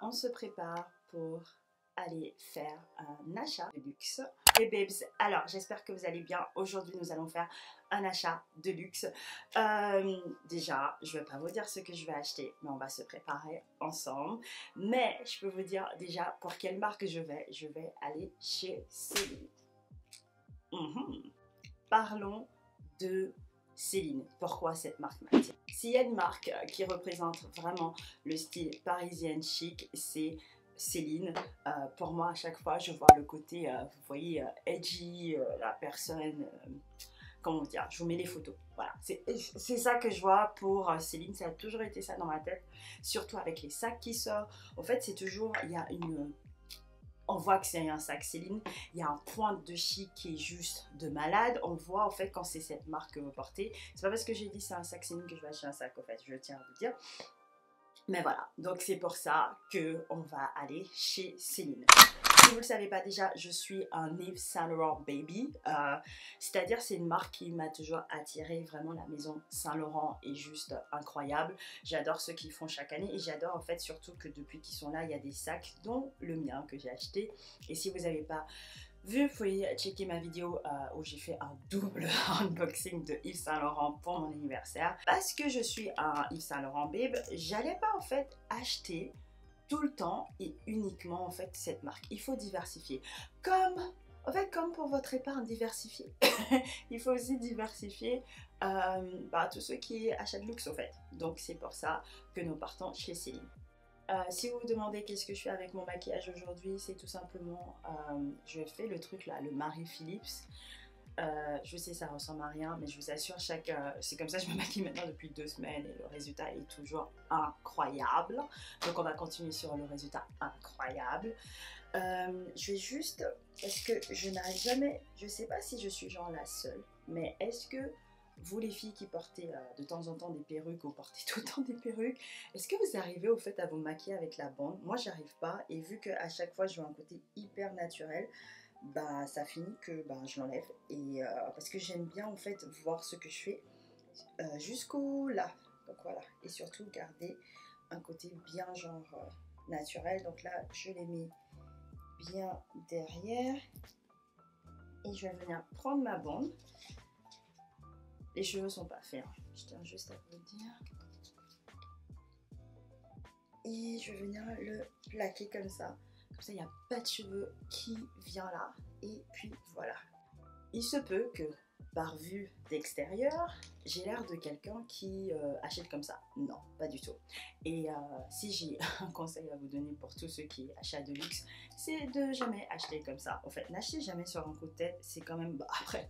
on se prépare pour aller faire un achat de luxe. Et babes, alors j'espère que vous allez bien. Aujourd'hui nous allons faire un achat de luxe. Déjà, je ne vais pas vous dire ce que je vais acheter, mais on va se préparer ensemble. Mais je peux vous dire déjà pour quelle marque je vais. Je vais aller chez Céline. Parlons de Céline. Pourquoi cette marque m'attire? S'il y a une marque qui représente vraiment le style parisien chic, c'est Céline. Pour moi, à chaque fois, je vois le côté, vous voyez, edgy, la personne, comment dire, je vous mets les photos. Voilà, c'est ça que je vois pour Céline. Ça a toujours été ça dans ma tête, surtout avec les sacs qui sortent. En fait, c'est toujours, il y a une... On voit que c'est un sac Céline, il y a un point de chic qui est juste de malade. On voit en fait quand c'est cette marque que vous portez. C'est pas parce que j'ai dit c'est un sac Céline que je vais acheter un sac, en fait, je tiens à vous dire. Mais voilà, donc c'est pour ça qu'on va aller chez Céline. Si vous ne le savez pas déjà, je suis un Yves Saint Laurent baby. C'est-à-dire c'est une marque qui m'a toujours attirée. Vraiment, la maison Saint Laurent est juste incroyable. J'adore ce qu'ils font chaque année. Et j'adore en fait surtout que depuis qu'ils sont là, il y a des sacs, dont le mien que j'ai acheté. Et si vous n'avez pas vu, vous pouvez checker ma vidéo où j'ai fait un double unboxing de Yves Saint Laurent pour mon anniversaire. Parce que je suis un Yves Saint Laurent babe, j'allais pas en fait acheter tout le temps et uniquement en fait cette marque. Il faut diversifier. Comme pour votre épargne diversifiée. Il faut aussi diversifier tout ce qui est achat de luxe en fait. Donc c'est pour ça que nous partons chez Céline. Si vous vous demandez qu'est-ce que je fais avec mon maquillage aujourd'hui, c'est tout simplement, je fais le truc là, le Marie-Philips. Je sais ça ressemble à rien, mais je vous assure, c'est comme ça que je me maquille maintenant depuis 2 semaines et le résultat est toujours incroyable. Donc on va continuer sur le résultat incroyable. Je vais juste, parce que je n'arrive jamais, je sais pas si je suis genre la seule, mais est-ce que vous les filles qui portez de temps en temps des perruques ou portez tout le temps des perruques, est-ce que vous arrivez au fait à vous maquiller avec la bande? Moi j'arrive pas, et vu qu'à chaque fois je veux un côté hyper naturel, bah ça finit que bah, je l'enlève, et parce que j'aime bien en fait voir ce que je fais jusqu'au là, donc voilà, et surtout garder un côté bien genre naturel. Donc là je les mets bien derrière et je vais venir prendre ma bande. Les cheveux sont pas faits, hein. Je tiens juste à vous le dire. Et je vais venir le plaquer comme ça. Comme ça, il n'y a pas de cheveux qui vient là. Et puis voilà. Il se peut que, par vue d'extérieur, j'ai l'air de quelqu'un qui achète comme ça. Non, pas du tout. Et si j'ai un conseil à vous donner pour tous ceux qui achètent de luxe, c'est de jamais acheter comme ça. En fait, n'achetez jamais sur un coup de tête. C'est quand même... Bah, après...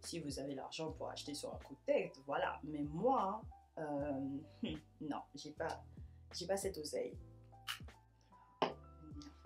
Si vous avez l'argent pour acheter sur un coup de tête, voilà. Mais moi, non, j'ai pas cette oseille.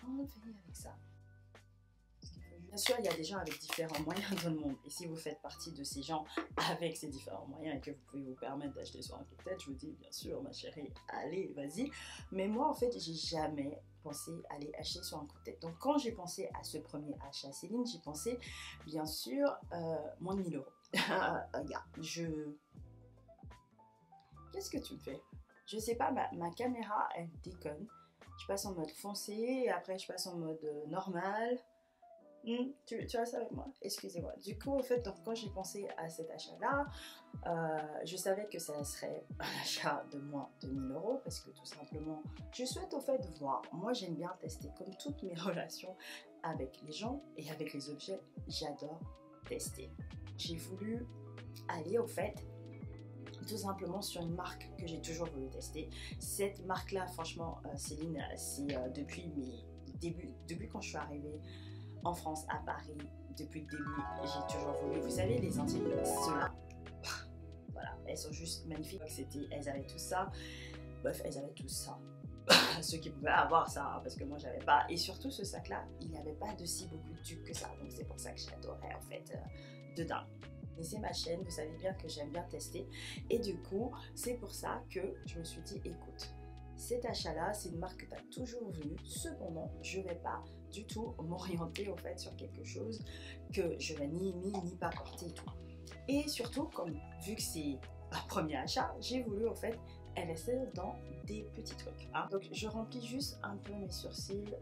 Enlever avec ça. Bien sûr, il y a des gens avec différents moyens dans le monde. Et si vous faites partie de ces gens avec ces différents moyens et que vous pouvez vous permettre d'acheter sur un coup de tête, je vous dis bien sûr, ma chérie, allez, vas-y. Mais moi, en fait, j'ai jamais pensé aller acheter sur un coup de tête. Donc, quand j'ai pensé à ce premier achat Céline, j'ai pensé, bien sûr, moins de 1000 €. Regarde, Qu'est-ce que tu me fais? Je sais pas, ma caméra, elle déconne. Je passe en mode foncé, et après, je passe en mode normal. Tu vois ça avec moi? Excusez-moi. Du coup, en fait, donc, quand j'ai pensé à cet achat-là, je savais que ça serait un achat de moins de 1000 € parce que tout simplement, je souhaite au fait voir. Moi, j'aime bien tester comme toutes mes relations avec les gens et avec les objets. J'adore tester. J'ai voulu aller au fait tout simplement sur une marque que j'ai toujours voulu tester. Cette marque-là, franchement, Céline, c'est depuis mes débuts, depuis quand je suis arrivée en France, à Paris, depuis le début, j'ai toujours voulu. Vous savez, les anciennes, ceux-là, voilà, elles sont juste magnifiques. Elles avaient tout ça. Bref, elles avaient tout ça. Ceux qui pouvaient avoir ça, hein, parce que moi, j'avais pas. Et surtout, ce sac-là, il n'y avait pas de si beaucoup de tubes que ça. Donc, c'est pour ça que j'adorais, en fait, de dingue. Et c'est ma chaîne, vous savez bien que j'aime bien tester. Et du coup, c'est pour ça que je me suis dit, écoute, cet achat-là, c'est une marque que tu as toujours voulu. Cependant, je ne vais pas du tout m'orienter en fait sur quelque chose que je vais ni aimer ni pas porter et tout. Et surtout, comme vu que c'est un premier achat, j'ai voulu en fait investir dans des petits trucs. Hein. Donc je remplis juste un peu mes sourcils.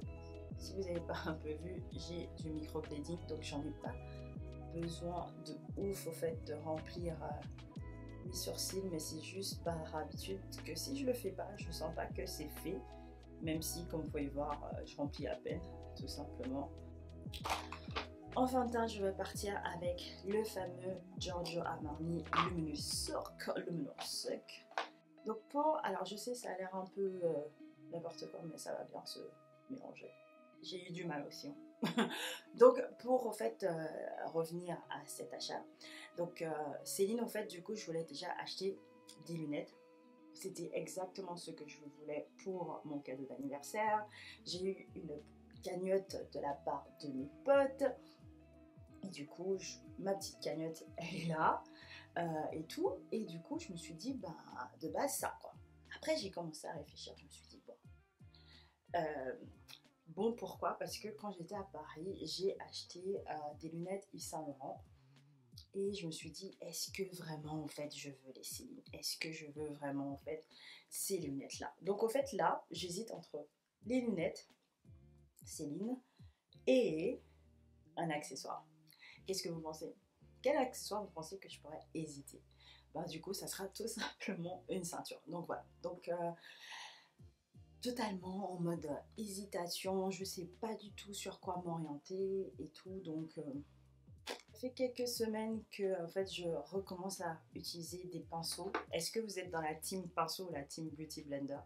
Si vous n'avez pas un peu vu, j'ai du microblading, donc j'en ai pas besoin de ouf au fait de remplir mes sourcils, mais c'est juste par habitude que si je le fais pas, je sens pas que c'est fait, même si comme vous pouvez voir, je remplis à peine, tout simplement. En fin de teint, je vais partir avec le fameux Giorgio Armani Luminous Silk. Donc alors je sais ça a l'air un peu n'importe quoi, mais ça va bien se mélanger. J'ai eu du mal aussi. Hein. Donc pour en fait revenir à cet achat, donc Céline en fait du coup je voulais déjà acheter des lunettes. C'était exactement ce que je voulais pour mon cadeau d'anniversaire. J'ai eu une cagnotte de la part de mes potes. Et du coup, ma petite cagnotte, elle est là et tout. Et du coup, je me suis dit, ben, de base, ça, quoi. Après, j'ai commencé à réfléchir. Je me suis dit, bon, pourquoi? Parce que quand j'étais à Paris, j'ai acheté des lunettes Yves Saint Laurent. Et je me suis dit, est-ce que vraiment, en fait, je veux les Céline? Est-ce que je veux vraiment, en fait, ces lunettes-là? Donc, en fait, là, j'hésite entre les lunettes Céline et un accessoire. Qu'est-ce que vous pensez? Quel accessoire vous pensez que je pourrais hésiter? Ben, du coup, ça sera tout simplement une ceinture. Donc voilà. Donc totalement en mode hésitation. Je sais pas du tout sur quoi m'orienter et tout. Donc ça fait quelques semaines que en fait je recommence à utiliser des pinceaux. Est-ce que vous êtes dans la team pinceau ou la team beauty blender?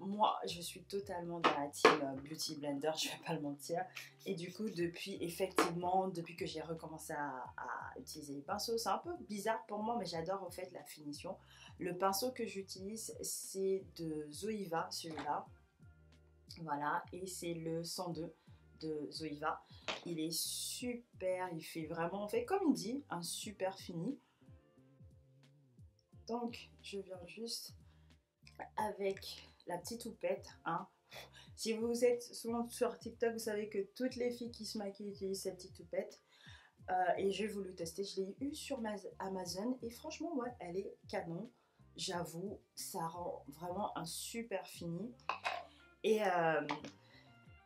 Moi, je suis totalement dans la team Beauty Blender, je vais pas le mentir. Et du coup, depuis que j'ai recommencé à utiliser les pinceaux, c'est un peu bizarre pour moi, mais j'adore en fait la finition. Le pinceau que j'utilise, c'est de Zoeva, celui-là. Voilà, et c'est le 102 de Zoeva. Il est super, il fait vraiment, en fait, comme il dit, un super fini. Donc, je viens juste avec la petite houppette, hein. Si vous êtes souvent sur TikTok, vous savez que toutes les filles qui se maquillent utilisent cette petite houppette. Et j'ai voulu tester, je l'ai eu sur Amazon et franchement, ouais, elle est canon. J'avoue, ça rend vraiment un super fini. Et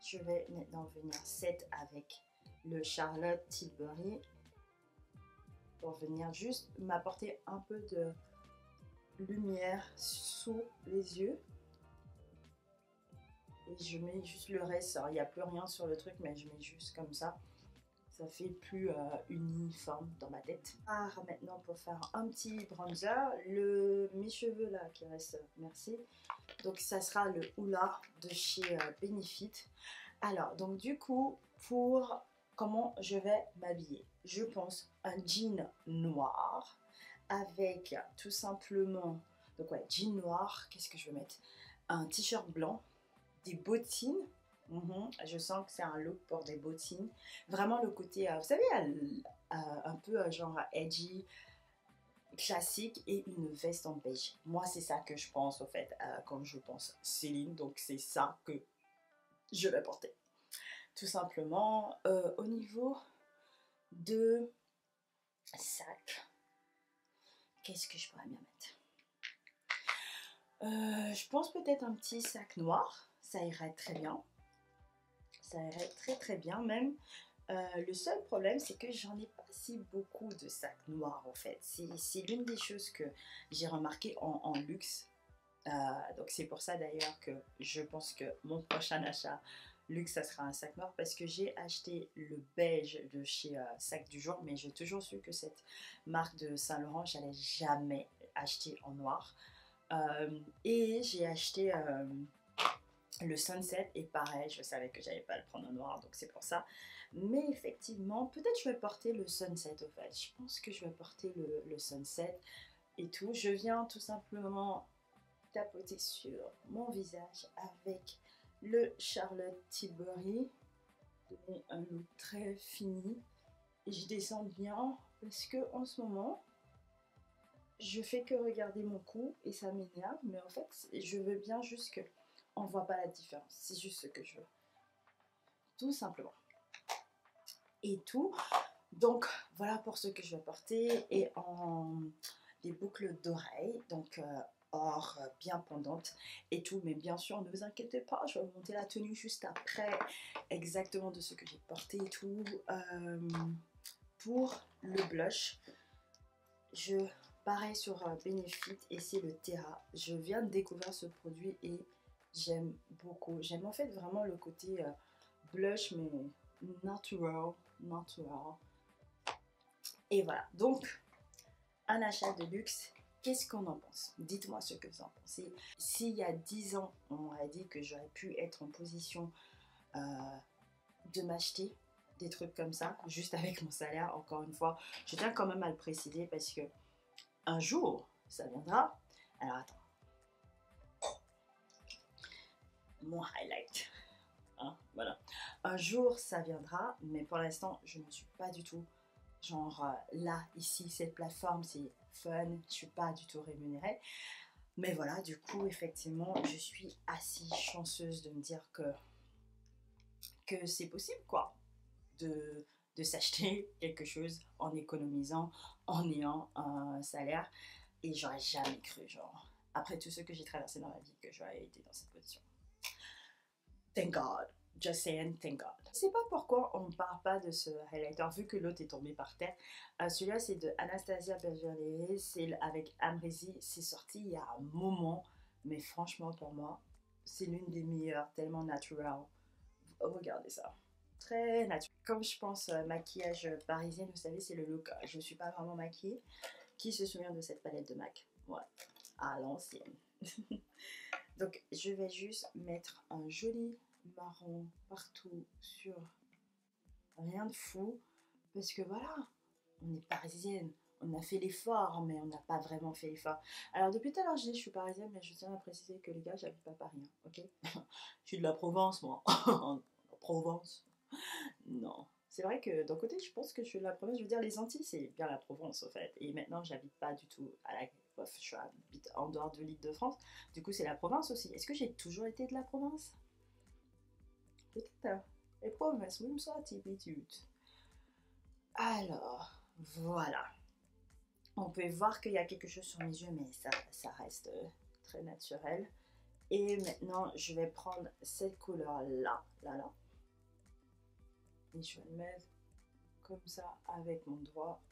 je vais maintenant venir set avec le Charlotte Tilbury pour venir juste m'apporter un peu de lumière sous les yeux. Et je mets juste le reste, il n'y a plus rien sur le truc, mais je mets juste comme ça. Ça fait plus uniforme dans ma tête. Alors maintenant pour faire un petit bronzer, mes cheveux là qui restent, merci. Donc ça sera le Hoola de chez Benefit. Alors donc du coup, pour comment je vais m'habiller, je pense un jean noir avec tout simplement, donc ouais, jean noir, qu'est-ce que je vais mettre? Un t-shirt blanc, des bottines. Je sens que c'est un look pour des bottines. Vraiment le côté, vous savez, un peu genre edgy, classique et une veste en beige. Moi, c'est ça que je pense, au fait, quand je pense Céline. Donc, c'est ça que je vais porter. Tout simplement, au niveau de sac, qu'est-ce que je pourrais bien mettre? Je pense peut-être un petit sac noir. Ça irait très bien. Ça irait très très bien même. Le seul problème, c'est que j'en ai pas si beaucoup de sacs noirs en fait. C'est l'une des choses que j'ai remarqué en luxe. Donc c'est pour ça d'ailleurs que je pense que mon prochain achat luxe, ça sera un sac noir parce que j'ai acheté le beige de chez Sac du Jour, mais j'ai toujours su que cette marque de Saint Laurent, j'allais jamais acheter en noir. Et j'ai acheté le Sunset et pareil, je savais que j'allais pas le prendre en noir, donc c'est pour ça. Mais effectivement, peut-être je vais porter le Sunset au fait. Je pense que je vais porter le Sunset et tout. Je viens tout simplement tapoter sur mon visage avec le Charlotte Tilbury. Un look très fini. Et je descends bien parce que en ce moment, je fais que regarder mon cou et ça m'énerve. Mais en fait, je veux bien juste que on voit pas la différence. C'est juste ce que je veux. Tout simplement. Et tout. Donc voilà pour ce que je vais porter. Et des boucles d'oreilles, donc or bien pendantes et tout. Mais bien sûr, ne vous inquiétez pas, je vais vous monter la tenue juste après, exactement de ce que j'ai porté et tout. Pour le blush, je pareil sur Benefit et c'est le Terra. Je viens de découvrir ce produit et j'aime beaucoup. J'aime en fait vraiment le côté blush mais natural. Et voilà, donc un achat de luxe. Qu'est-ce qu'on en pense? Dites-moi ce que vous en pensez. S'il y a 10 ans, on m'aurait dit que j'aurais pu être en position de m'acheter des trucs comme ça, juste avec mon salaire, encore une fois, je tiens quand même à le préciser parce que un jour, ça viendra. Alors attends. Mon highlight. Hein, voilà. Un jour, ça viendra, mais pour l'instant, je ne suis pas du tout genre là, ici, cette plateforme, c'est fun, je suis pas du tout rémunérée. Mais voilà, du coup, effectivement, je suis assez chanceuse de me dire que c'est possible, quoi, de s'acheter quelque chose en économisant, en ayant un salaire. Et j'aurais jamais cru, genre, après tout ce que j'ai traversé dans ma vie, que j'aurais été dans cette position. Thank God. Just saying, thank God. Je sais pas pourquoi on ne parle pas de ce highlighter, vu que l'autre est tombé par terre. Celui-là, c'est de Anastasia Beverly, c'est avec Amrezy. C'est sorti il y a un moment, mais franchement, pour moi, c'est l'une des meilleures, tellement naturel. Regardez ça. Très naturel. Comme je pense maquillage parisienne, vous savez, c'est le look. Je ne suis pas vraiment maquillée. Qui se souvient de cette palette de MAC? Ouais, à l'ancienne. Donc, je vais juste mettre un joli marron partout sur rien de fou. Parce que voilà, on est parisienne. On a fait l'effort, mais on n'a pas vraiment fait l'effort. Alors, depuis tout à l'heure, je dis que je suis parisienne, mais je tiens à préciser que les gars, j'habite pas Paris, hein, ok? Je suis de la Provence, moi. Provence. Non. C'est vrai que d'un côté, je pense que je suis de la province. Je veux dire, les Antilles, c'est bien la Provence, en fait. Et maintenant, j'habite pas du tout à la... Bref, je habite en dehors de l'Île-de-France. Du coup, c'est la province aussi. Est-ce que j'ai toujours été de la province? Peut-être. Les provinces, oui, ça, typitude. Alors, voilà. On peut voir qu'il y a quelque chose sur mes yeux, mais ça reste très naturel. Et maintenant, je vais prendre cette couleur-là, là. Et je vais le mettre comme ça avec mon doigt.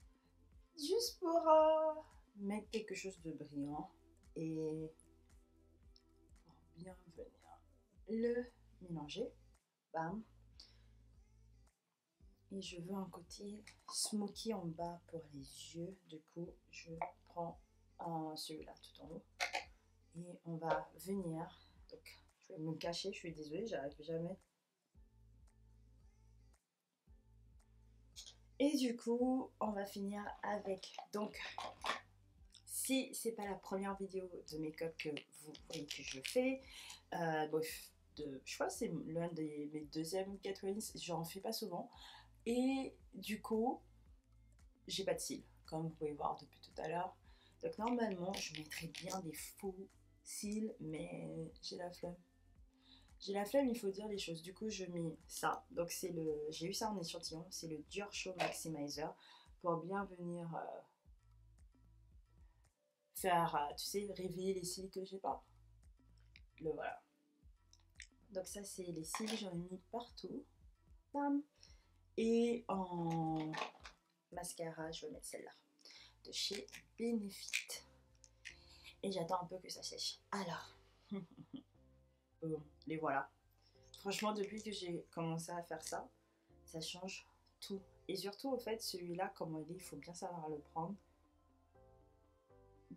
Juste pour mettre quelque chose de brillant et pour bien venir le mélanger. Bam. Et je veux un côté smoky en bas pour les yeux. Du coup, je prends celui-là tout en haut. Et on va venir. Donc, je vais me cacher. Je suis désolée, j'arrive jamais. Et du coup, on va finir avec... Donc, si c'est pas la première vidéo de make-up que vous voyez que je fais, bref, je crois que c'est l'un de mes deuxièmes cat wins, j'en fais pas souvent. Et du coup, j'ai pas de cils, comme vous pouvez voir depuis tout à l'heure. Donc normalement, je mettrais bien des faux cils, mais j'ai la flemme. J'ai la flemme, il faut dire les choses. Du coup, je mets ça. Donc c'est le, j'ai eu ça en échantillon, c'est le Dior Show Maximizer pour bien venir faire, tu sais, réveiller les cils que j'ai pas. Le voilà. Donc ça, c'est les cils, j'en ai mis partout. Bam. Et en mascara, je vais mettre celle-là, de chez Benefit. Et j'attends un peu que ça sèche. Alors, les voilà. Franchement, depuis que j'ai commencé à faire ça, ça change tout. Et surtout, au fait, celui-là, comme on dit, il faut bien savoir le prendre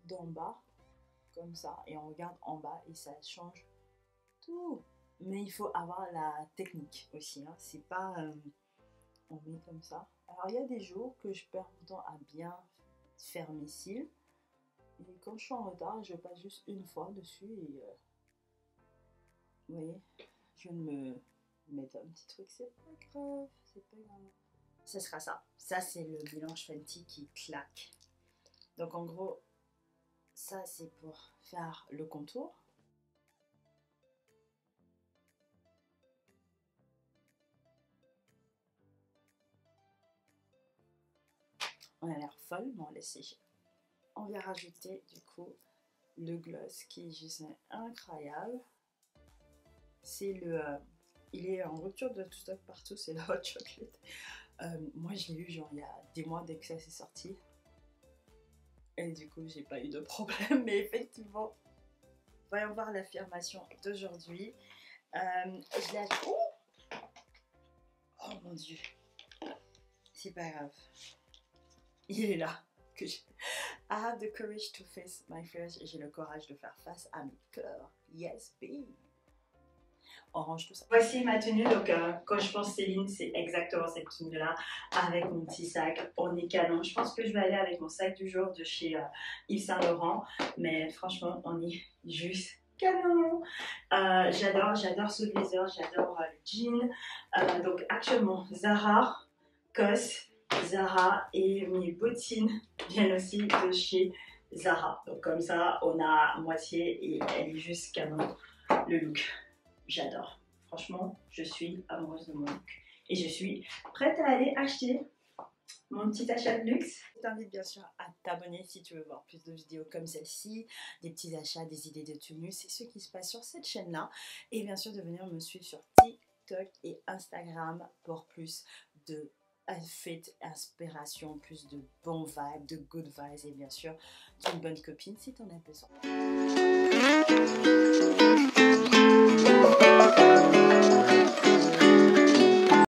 d'en bas, comme ça. Et on regarde en bas et ça change tout. Mais il faut avoir la technique aussi. Hein. C'est pas... on met comme ça. Alors, il y a des jours que je perds mon temps à bien faire mes cils. Et quand je suis en retard, je passe juste une fois dessus et... vous voyez, je viens de me mettre un petit truc, c'est pas grave, c'est pas grave. Ce sera ça. Ça, c'est le mélange Fenty qui claque. Donc, en gros, ça, c'est pour faire le contour. On a l'air folle, mais on laisse sécher. on va rajouter du coup le gloss qui est juste incroyable. C'est le... il est en rupture de stock partout, c'est le Hot Chocolate. Moi je l'ai eu genre il y a des mois dès que ça s'est sorti. Et du coup j'ai pas eu de problème, mais effectivement, voyons voir l'affirmation d'aujourd'hui. Je l'ai acheté... Oh mon dieu, c'est pas grave. Il est là. Que I have the courage to face my fears. J'ai le courage de faire face à mes peurs. Yes, babe. On range tout ça. Voici ma tenue. Donc, quand je pense Céline, c'est exactement cette tenue-là. Avec mon petit sac. On est canon. Je pense que je vais aller avec mon sac du jour de chez Yves Saint Laurent. Mais franchement, on est juste canon. J'adore ce blazer. J'adore le jean. Donc, actuellement, Zara, COS, Zara, et mes bottines viennent aussi de chez Zara. Donc comme ça, on a moitié et elle est juste canon. Le look, j'adore. Franchement, je suis amoureuse de mon look. Et je suis prête à aller acheter mon petit achat de luxe. Je t'invite bien sûr à t'abonner si tu veux voir plus de vidéos comme celle-ci, des petits achats, des idées de tenues, c'est ce qui se passe sur cette chaîne-là. Et bien sûr de venir me suivre sur TikTok et Instagram pour plus de fit, inspiration, plus de bons vibes, de good vibes et bien sûr d'une bonne copine si tu en as besoin.